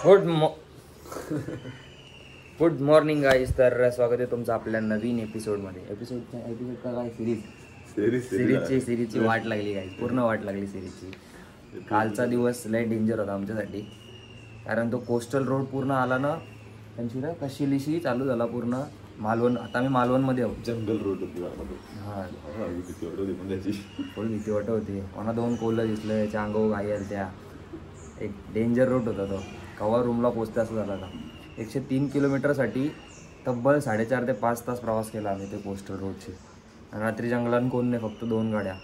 Good morning guys. तर स्वागत आहे तुमचं आपल्या नवीन एपिसोडमध्ये. एपिसोड काय सिरीजची वाट लागली गाईज, पूर्ण वाट लागली सिरीजची. कालचा दिवस लय डेंजर होता आमच्यासाठी, कारण तो कोस्टल रोड पूर्ण आला ना त्यांची ना कशिलिशी चालू झाला पूर्ण मालवण. आता आम्ही मालवणमध्ये आहोत. जंगल रोड होती. हां फुल भीती वाटत होती. मला 2 कोल्ह दिसलं, त्याच्या अंगावर घायल त्या. एक डेंजर रोड होता तो. कवा रूमला पोचते असं झाला होता. 103 किलोमीटरसाठी तब्बल 4.5 ते 5 तास प्रवास केला आम्ही ते कोस्टल रोडची. आणि रात्री जंगलात कोण नाही, फक्त 2 गाड्या.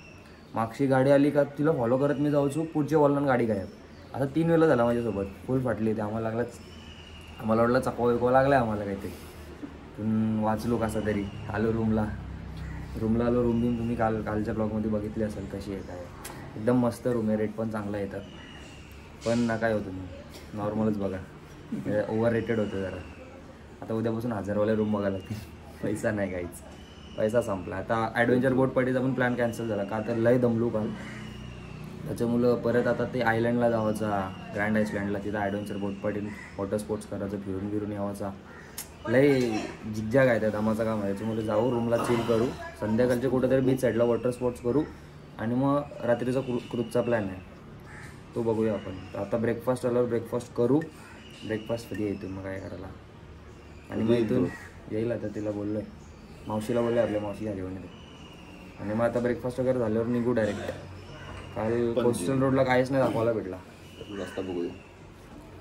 मागची गाडी आली का तिला फॉलो करत मी जाऊचो, पुढच्या वॉलनं गाडी गायब. आता 3 वेळा झाला माझ्यासोबत. फुल फाटली होती. आम्हाला वाटलं चकवा विकवा लागला आहे आम्हाला काहीतरी. पण वाचलो कसं तरी. आलो रूमला आलो. रूम बिम तुम्ही कालच्या ब्लॉगमध्ये बघितली असेल कशी आहे काय. एकदम मस्त रूम आहे. रेट पण चांगला येतात. पण ना काय होतं तुम्ही नॉर्मलच बघा. ओव्हर रेटेड होतं जरा. आता उद्यापासून 1000वाले रूम बघायला लागतील. पैसा नाही काहीच, पैसा संपला. आता ॲडव्हेंचर बोट पार्टीचा पण प्लॅन कॅन्सल झाला का तर लय दमलो काल. त्याच्यामुळं परत आता ते आयलँडला जावायचा, ग्रँड आयसलँडला. तिथं ॲडव्हेंचर बोट पार्टी वॉटर स्पोर्ट्स करायचं, फिरून यावायचा. लय जिग्जाग आहे त्या दमाचा काम आहे. त्याच्यामुळे जाऊ रूमला चिल करू, संध्याकाळचे कुठेतरी बीच साईडला वॉटर स्पोर्ट्स करू आणि मग रात्रीचा क्रूजचा प्लॅन आहे तो बघूया आपण. आता ब्रेकफास्ट आल्यावर ब्रेकफास्ट करू. ब्रेकफास्ट कधी येतो मग काय करायला. आणि मग इथून येईल. आता तिला बोललो आहे, मावशीला बोललो आपल्या मावशी झाली म्हणे. आणि मग आता ब्रेकफास्ट वगैरे झाल्यावर निघू डायरेक्ट. काल कोस्टल रोडला काहीच नाही दाखवायला भेटला. रस्ता बघूया.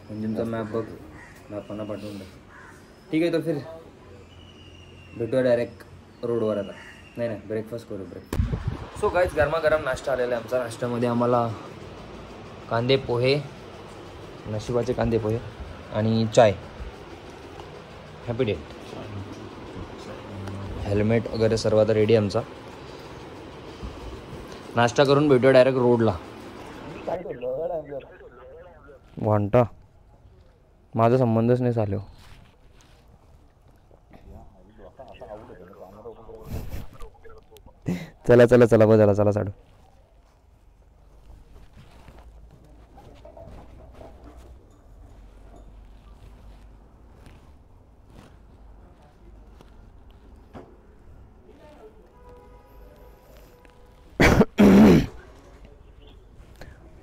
इंजिनचा मॅप बघ, मॅपांना पाठवून द्या. ठीक आहे. तर फिर भेटूया डायरेक्ट रोडवर. आता नाही ब्रेकफास्ट करू. सो काहीच गरमागरम नाश्ता आलेला आहे आमचा. नाश्त्यामध्ये आम्हाला कांदे पोहे, नशिबाचे कांदे पोहे आणि चाय. Happy day. हेल्मेट वगैरे सर्व आता रेडी आमचा. नाश्ता करून भेटूया डायरेक्ट रोडला. वांटा माझा संबंधच नाही चालू. चला चला साडू.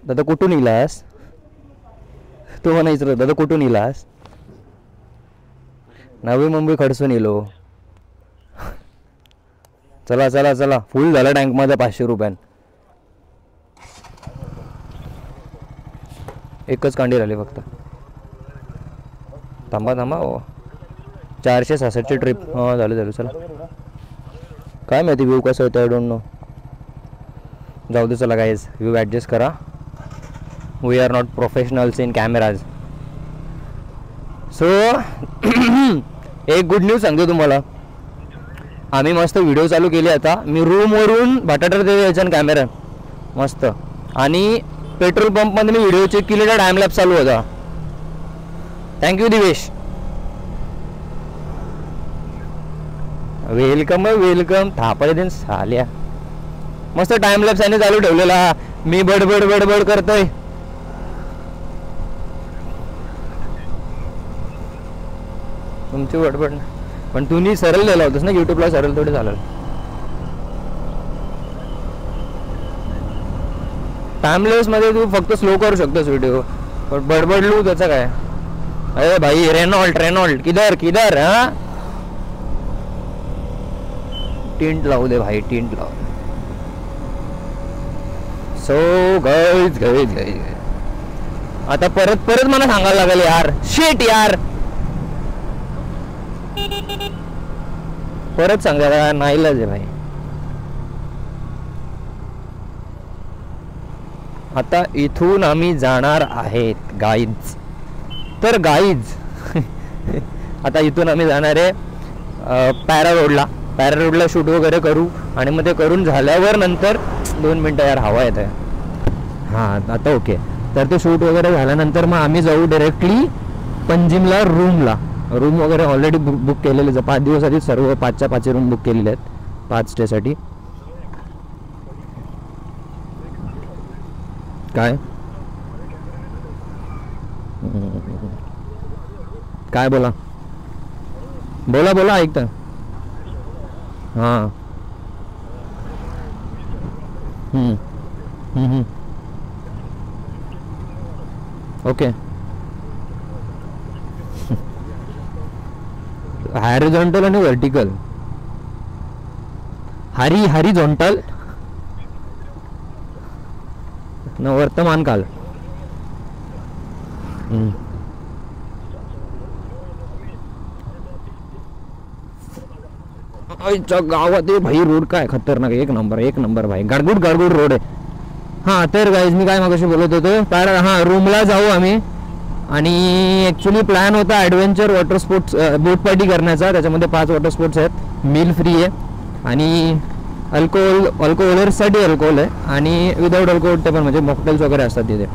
दादा कुठून इलास? तू म्हणायचं दादा कुठून इलास? नवी मुंबई खडसून इलो. चला फुल झाला टँक मध्ये 500 रुपयान. एकच कांडी राहिली फक्त. थांबा 466ची ट्रिप. हां झालं. चला काय माहिती व्ह्यू कसं होतं, आय डोंट नो. जाऊ दे. चला गाईज व्ह्यू ॲडजस्ट करा. We are not professionals in cameras. So एक गुड न्यूज सांगतो तुम्हाला. आम्ही मस्त व्हिडिओ चालू केले. आता मी रूमवरून बटाटर देवी यायचा कॅमेरा मस्त. आणि पेट्रोल पंपमध्ये मी व्हिडिओ चेक केले तर टाइम लॅप्स चालू होता. थँक्यू दिवेश. वेलकम. थापाय दिन साल्या. मस्त टाइम लॅप्स याने चालू ठेवलेला. मी बडबड करतोय. तुमची बडबड पण तुम्ही सरळ लिहिला होतास ना युट्यूबला. सरळ थोडी झालं. टाइमलेस मध्ये तू फक्त स्लो करू शकतोस व्हिडिओ. पण बडबडलू त्याचं काय. अरे भाई रेनॉल्ड किधर हा. टिंट लावू दे भाई, टिंट लावू. सो गाईज आता परत मला सांगायला लागेल यार. शिट यार. परत सांगायला नाईलाज आहे भाई. आता इथून आम्ही जाणार आहेत गाईज. तर गाईज आता इथून आम्ही जाणार आहे पॅरा रोडला शूट वगैरे करू. आणि मग ते करून झाल्यावर नंतर 2 मिनटं यार हवा येत आहे. हां आता ओके. तर ते शूट वगैरे झाल्यानंतर मग आम्ही जाऊ डायरेक्टली पंजिमला रूम वगैरे ऑलरेडी बुक केलेले. 5 दिवस आधी सर्व 5च्या 5 रूम बुक केलेले आहेत 5 स्टेसाठी. काय काय बोला बोला बोला ऐकता. हां ओके. हॉरिझॉन्टल आणि व्हर्टिकल. हॉरिझॉन्टल न वर्तमान काल. गावात भाई रोड काय खतरनाक. एक नंबर भाई. गडगुड रोड आहे. हां तर गाईज मी काय मगाशी बोलत होतो तर हां रूमला जाऊ आम्ही. आणि ॲक्च्युली प्लॅन होता ॲडव्हेंचर वॉटर स्पोर्ट्स बोट पार्टी करण्याचा. त्याच्यामध्ये 5 वॉटर स्पोर्ट्स आहेत. मील फ्री आहे आणि अल्कोहोलर्ससाठी अल्कोहोल आहे आणि विदाऊट अल्कोहोल ते पण म्हणजे मॉकटेल्स वगैरे असतात तिथे.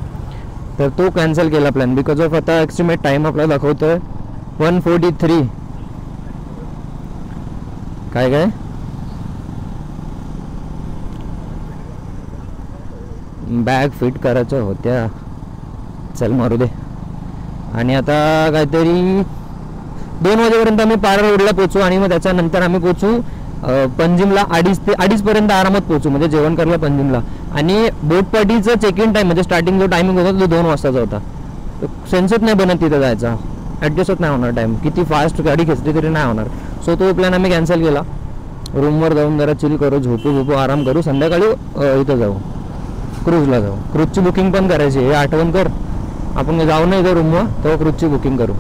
तर तो कॅन्सल केला प्लॅन बिकॉज ऑफ आता एस्टिमेट टाईम आपल्याला दाखवतोय 1:43. काय बॅग फिट करायच्या होत्या. चल मारू दे. आणि आता काहीतरी 2 वाजेपर्यंत आम्ही पारा रोडला पोचू आणि मग त्याच्यानंतर आम्ही पोचू पंजिमला 2:30 पर्यंत आरामात पोचू म्हणजे जेवण करायला पंजिमला. आणि बोट पार्टीचं चेक इन टाईम म्हणजे स्टार्टिंग जो टायमिंग होता तो 2 वाजताचा होता. सेन्सच नाही बनत तिथं जायचा. ॲडजस्टच नाही होणार टाईम. किती फास्ट गाडी खेचली तरी नाही होणार. सो तो प्लॅन आम्ही कॅन्सल केला. रूमवर जाऊन जरा चिल करू झोपू आराम करू. संध्याकाळी इथं जाऊ क्रूजला जाऊ. क्रूजची बुकिंग पण करायची हे आठवण कर. आपण जाऊ नाही इथं रूमवर तेव्हा क्रूजची बुकिंग करू.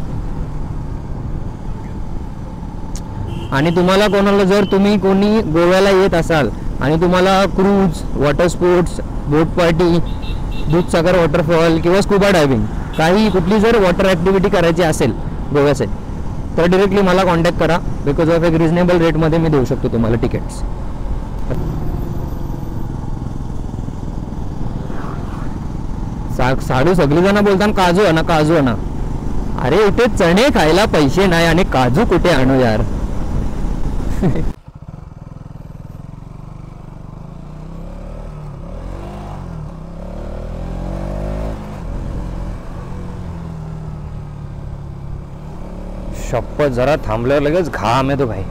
आणि तुम्हाला कोणाला जर तुम्ही कोणी गोव्याला येत असाल आणि तुम्हाला क्रूज वॉटर स्पोर्ट्स बोट पार्टी दूधसागर वॉटरफॉल किंवा स्कुबा डायव्हिंग काही कुठली जर वॉटर ॲक्टिव्हिटी करायची असेल गोव्याचे तर डिरेक्टली मला कॉन्टॅक्ट करा. बिकॉज ऑफ एक रिजनेबल रेटमध्ये मी देऊ शकतो तुम्हाला तिकीट्स. साडू सगळीजण बोलताना काजू आणा. अरे इथे चणे खायला पैसे नाही आणि काजू कुठे आणू यार. शपथ जरा थांबल्यावर लगेच घाम येतो भाई.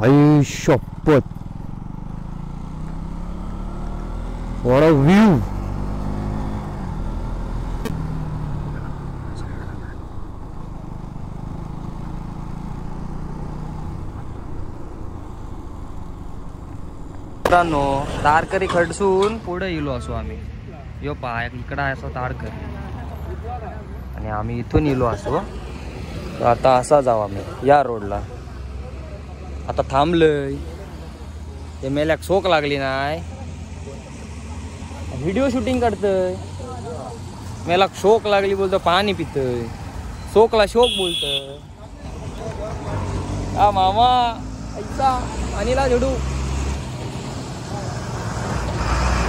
आई शपथ व्हॉट अ व्ह्यू. मित्रांनो तारकरी खडसून पुढे येलो असो आम्ही. यो पहा इकडं आहे असो तारकर आणि आम्ही इथून येलो असो. तर आता असा जाऊ आम्ही या रोडला. आता थांबलंय ते मेल्याक शोक लागली नाही. व्हिडिओ शूटिंग करतय. मेल्याक शोक लागली बोलतो पाणी पितय. शोकला शोक बोलतय. हा मामा ऐसा अनिला झेडू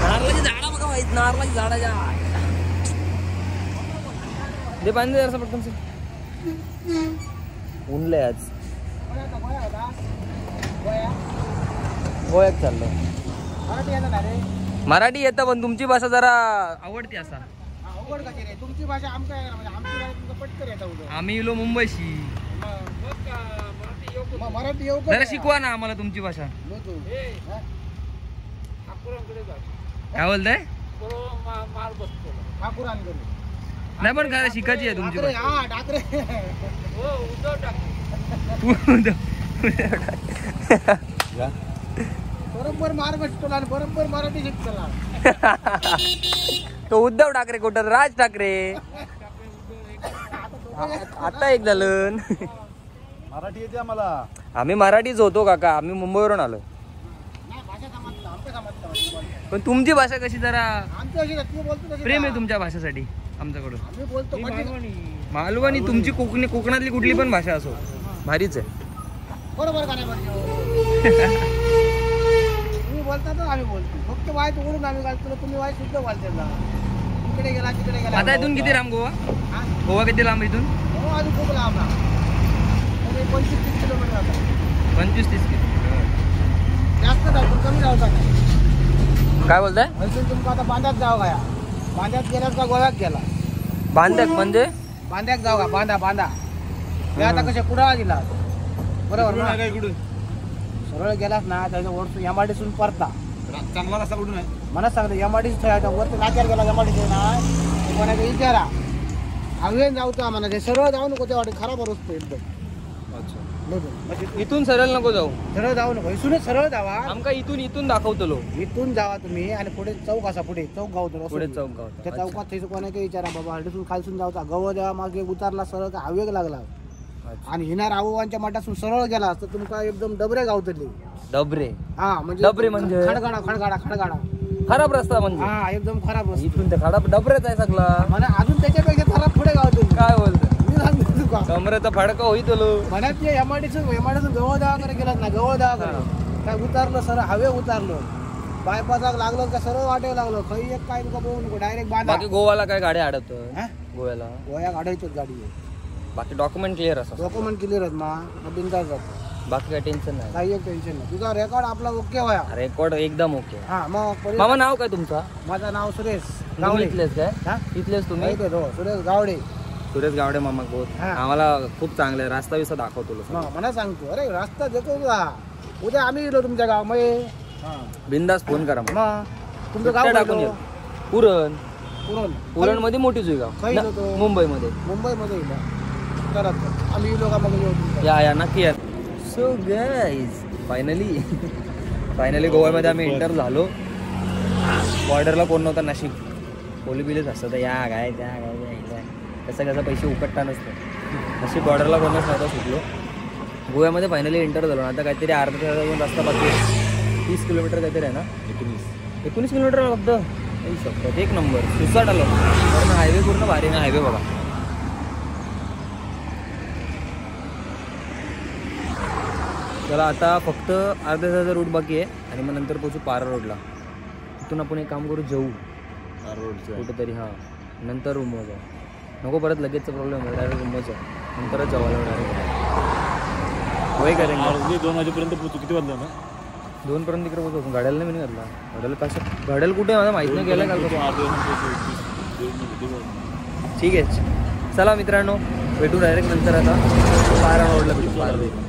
नारळाची झाडा बघा माहित. नारळाची झाडाच्या दे पाणी दे जरासं पटकन. उनलंय आज गोव्यात चाललं. मराठी येतं पण तुमची भाषा जरा आवडते. असा तुमची भाषा आम्ही येलो मुंबईशी. मराठी जरा शिकवा ना आम्हाला तुमची भाषा. काय बोलताय नाही पण काय शिकायची आहे तुमची भाषा. बरोबर मार्ग शिकवला आणि बरोबर मराठी शिकवला. तो उद्धव ठाकरे कुठं राज ठाकरे. आता एक झालं. मराठी येते आम्हाला. आम्ही मराठीच होतो काका. आम्ही मुंबईवरून आलो. पण तुमची भाषा कशी जरा प्रेम आहे तुमच्या भाषेसाठी आमच्याकडून. मालवणी तुमची कोकणी कोकणातली कुठली पण भाषा असो भारीच आहे. बरोबर का नाही तुम्ही बोलता आम्ही बोलतो. फक्त वाईट ओढून आम्ही घालतो. तुम्ही वाईट शुद्ध घालते. इकडे गेला तिकडे गेला. आता इथून किती लांब गोवा? गोवा किती लांब इथून? अजून खूप लांब आहे. 25-30 किलोमीटर आता. 25-30 किलोमीटर. जास्त जाऊ पण कमी जाऊ का काय बोलताय? हलसून तुमका आता बांद्यात जाऊ का? बांद्यात गेल्यास का गोव्यात गेला? बांधक म्हणजे बांद्यात जाऊ का? बांदा हे आता कशा कुडाळा दिला बरोबर ना? सरळ गेलास ना त्याच्या वरतून एमआयडीसून परता चांगला रस्ता कुठून आहे? मला सांगतो एमआयडीसी वरती नाक्यावर गेला एमआयडीसी ना कोणाला विचारा हवेन जाऊचा म्हणा ते सरळ जाऊ नको ते वाटे खराब रस्तो एकदम. इथून सरळ नको जाऊ. सरळ जाऊ नको इथूनच सरळ जावा. आमका इथून दाखवतलो. इथून जावा तुम्ही आणि पुढे चौक असा पुढे चौक गावतो पुढे चौक गाव. त्या चौकात थैसं कोणाला विचारा बाबा हल्डीसून खालसून जाऊचा गव देवा मागे उतारला सरळ का हवेग लागला आणि हिना राववांच्या मठासून सरळ गेला तर तुमका एकदम डबरे गावतले. डबरे हा म्हणजे डबरे म्हणजे खडगाडा खराब रस्ता म्हणजे. हा एकदम खराब रस्ता. इथून ते खराब डबरेच आहे सगळा. मला अजून त्याच्यापेक्षा खराब पुढे गावतले. काय बोलतोय? मी सांगतो तुका कमरेचा फडका होईतलो. म्हणत ते एमआयडीसून गवळ दवाकडे गेलात ना गवळ दवाकडे काय उतारलं सरळ हवे उतारलं बायपासाक लागलं का सरळ वाटेव लागलं काही एक काय तुका बघू नको डायरेक्ट बांधा. बाकी गोवाला काय गाडी अडत हा? गोव्याला गोया गाड्याचीच गाडी आहे. बाकी डॉक्युमेंट क्लिअर असं. डॉक्युमेंट क्लिअर आहेत मा बिंदास जातो बाकी काय टेन्शन नाही. काही एक टेन्शन नाही. तुझा रेकॉर्ड आपला ओके व्हाया. रेकॉर्ड एकदम ओके. हा मग मामा नाव काय तुमचा? माझं नाव सुरेश तुम्ही गावडे. इथलेच काय? हा? इथलेच तुम्ही? माहिती आहे तो, सुरेश गावडे. सुरेश गावडे मामा बोत. हा. आम्हाला खूप चांगलं रास्ता विस्ता दाखवतो. मला सांगतो अरे रस्ता देतो का उद्या आम्ही गेलो तुमच्या गावामध्ये बिंदास फोन करा मग. मग तुमचं गाव टाकून गेलो. येऊ. पुरण पुरण मध्ये मोठी जुई गाव खाई ना, होतो. मुंबईमध्ये. मुंबईमध्ये गेलो तर आम्ही गेलो का मग येऊ तुमच्या. या नक्की या. सो गाईज फायनली गोव्यामध्ये आम्ही एंटर झालो. बॉर्डरला कोण नव्हता नाशिक. पोलीस असतं तर या काय त्या काय कसं पैसे उकटता नसतं. नाशिक बॉर्डरला कोणच नव्हता सुटलो. गोव्यामध्ये फायनली एंटर झालो. आता काहीतरी अर्धा तासाचा रस्ता बाकी आहे. 30 किलोमीटर काहीतरी आहे ना. 19 किलोमीटर फक्त. काही शकतात एक नंबर सुसाट आलो. पूर्ण हायवे पूर्ण भारी ना हायवे बघा. चला आता फक्त अर्ध्या तासाचा रूट बाकी आहे आणि मग नंतर पोचू पारा रोडला. तिथून आपण एक काम करू जाऊ कुठेतरी. हां नंतर रूमवर जाऊ. नको परत लगेचचा प्रॉब्लेम आहे. डायरेक्ट रूमवर जाऊ नंतरच जावायला डायरेक्ट होय करेन. 2 वाजेपर्यंत पोहोचू. किती वाजलं ना? 2 पर्यंत तिकडे पोहोचू. गाड्याला नाही मी घातला. गाड्याला कसं गाड्याला कुठे आहे मला माहीत नाही गेलं का. ठीक आहे चला मित्रांनो भेटू डायरेक्ट नंतर. आता पारा रोडला भेटू. पारा रोड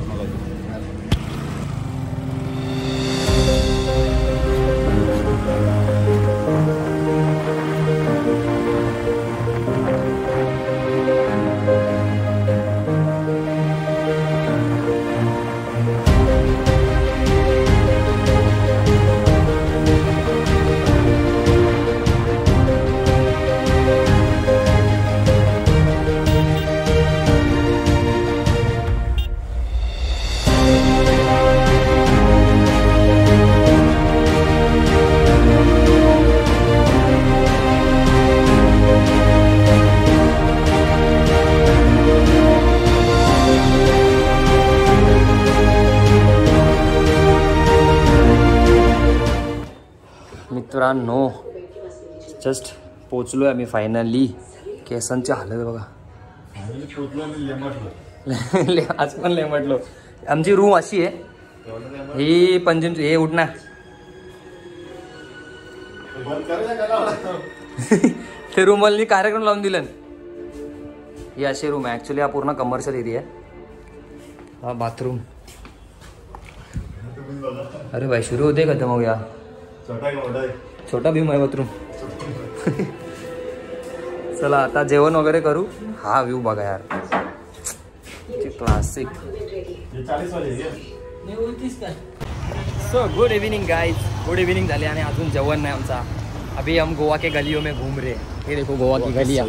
मित्रांनो जस्ट पोचलोय आम्ही फायनली. केसांची हालत बघा. आज पण लय म्हटलो. आमची रूम अशी आहे ही पंजिमची. हे उठ ना ते रूमवाल्यांनी कार्यक्रम लावून दिलं. ही अशी रूम आहे ॲक्च्युली. हा पूर्ण कमर्शियल एरिया आहे. हा बाथरूम. अरे भाई सुरू होते का मग या छोटा भीम आहे बाथरूम. चला आता जेवण वगैरे करू. हा व्ह्यू बघा यार classic. So good evening guys. Good evening झाली आणि अजून जेवण नाही आमचा. अभी हम गोवा के गलियों में घूम रहे. ये देखो गोवा की गलिया.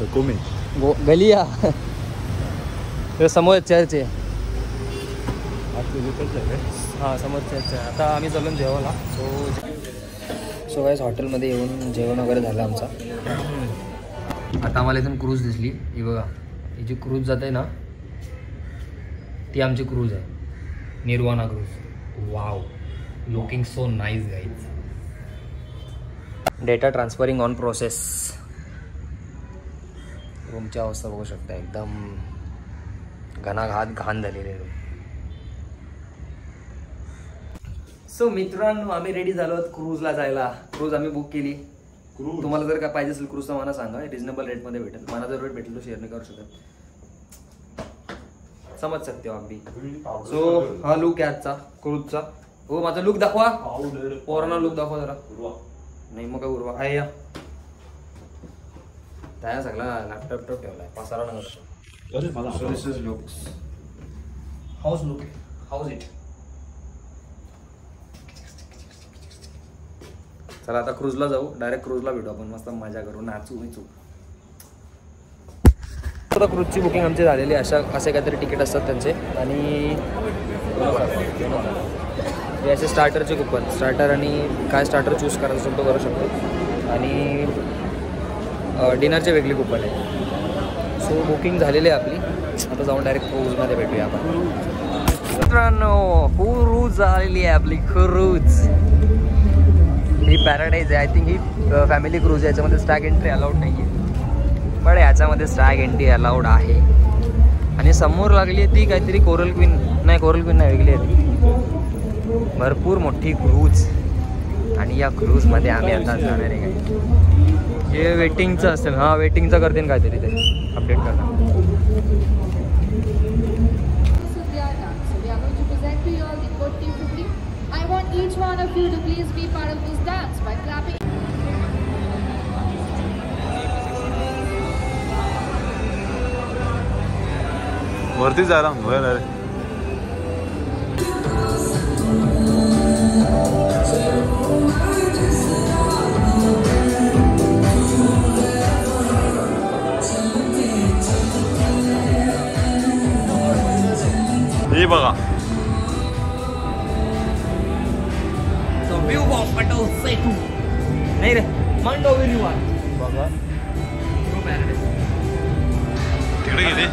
गलिया समोर चर्च आहे. हां समोर चर्च आहे. आता आम्ही चालून जेवायला. सो गाईज हॉटेलमध्ये येऊन जेवण वगैरे झालं आमचा. आता आम्हाला इथून क्रूज दिसली. ही बघा ही जी क्रूज जाते ना ती आमची क्रूज आहे. Nirvana cruise. Wow looking so nice guys. Data transferring on process. रूमची अवस्था बघू शकता एकदम घणाघात घाण झालेली आहे. सो मित्रांनो आम्ही रेडी झालो आहोत क्रूजला जायला. क्रूज आम्ही बुक केली. तुम्हाला जर काय पाहिजे असेल क्रूज तर मला सांगा, रिजनेबल रेटमध्ये भेटेल. मला जर रेट भेटेल तो शेअर नाही करू शकत, समज सकते हो आप भी. सो हा लुक आहे आजचा क्रूजचा. हो माझा लुक दाखवा, पोरांना लुक दाखवा जरा. नाही मग काय उरवा आहे या त्या सगळा लॅपटॉप ठेवलाय पसारा न हाऊस लुक हाऊस इट. चला आता क्रूजला जाऊ, डायरेक्ट क्रूजला भेटू आपण, मस्त मजा करू, नाचू मिचू. आता क्रूजची बुकिंग आमची झालेली आहे. असे काहीतरी तिकीट असतात त्यांचे. आणि हे असे स्टार्टरचे कुपन, स्टार्टर आणि काय स्टार्टर चूज करायचं असेल तो करू शकतो. आणि डिनरचे वेगळे कुपन आहे. सो बुकिंग झालेली आहे आपली. आता जाऊन डायरेक्ट क्रूजमध्ये भेटूया आपण. मित्रांनो क्रूज झालेली आहे आपली क्रूज. ही पॅराडाईज आहे. I think he family cruise आहे. याच्यामध्ये स्टॅग एंट्री अलाउड नाही आहे, पण याच्यामध्ये स्टॅग एंट्री अलाउड आहे. आणि समोर लागली आहे ती काहीतरी कोरल क्वीन नाही वेगळी आहे ती. भरपूर मोठी क्रूज. आणि या क्रूजमध्ये आम्ही आता जाणार आहे. काय हे वेटिंगचं असेल, हां वेटिंगचं करतील काहीतरी ते अपडेट करतात. I want each one of you to please be part of this dance by clapping. वरती जायला म्हणून रे. हे बघा व्यू ऑफ पटल सेतू नाही रे मंडोवी रिवर बघा. तिकडे गेले.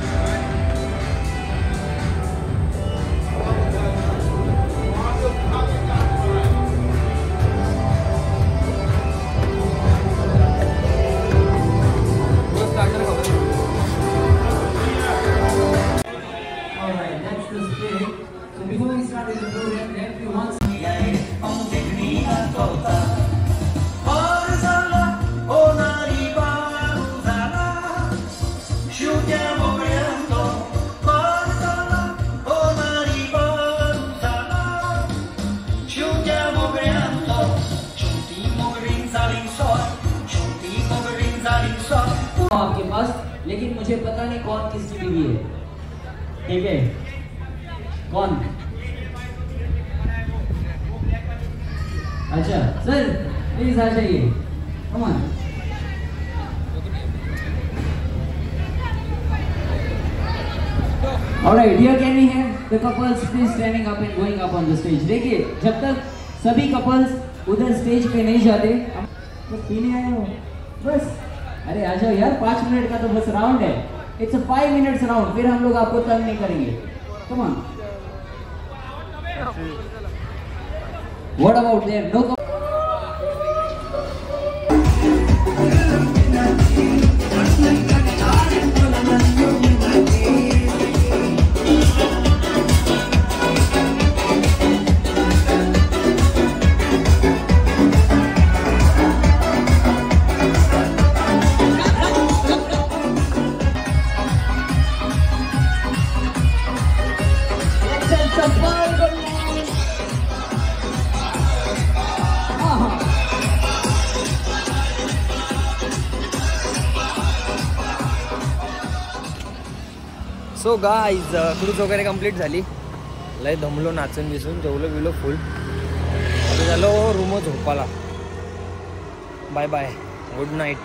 आपके पास, लेकिन मुझे पता नहीं कौन किसकी बीवी है. ठीक है, कौन? अच्छा सर प्लीज आ जाइए, come on. Alright, here can we have the couples please standing up and going up on the stage. देखिए जब तक सभी कपल्स उधर स्टेज पे नहीं जाते, तो पीने आए हो बस. अरे आ जाओ यार, 5 मिनट का तो बस राउंड है. इट्स अ 5 मिनट्स राउंड, फिर हम लोग आपको तंग नहीं करेंगे. Come on. What about there no. So guys cruise वगैरे कंप्लीट झाली. लय दमलो नाचून बिसून, जेवलो बिलो फुल. आता झालो रूम झोपाला. Bye bye, good night.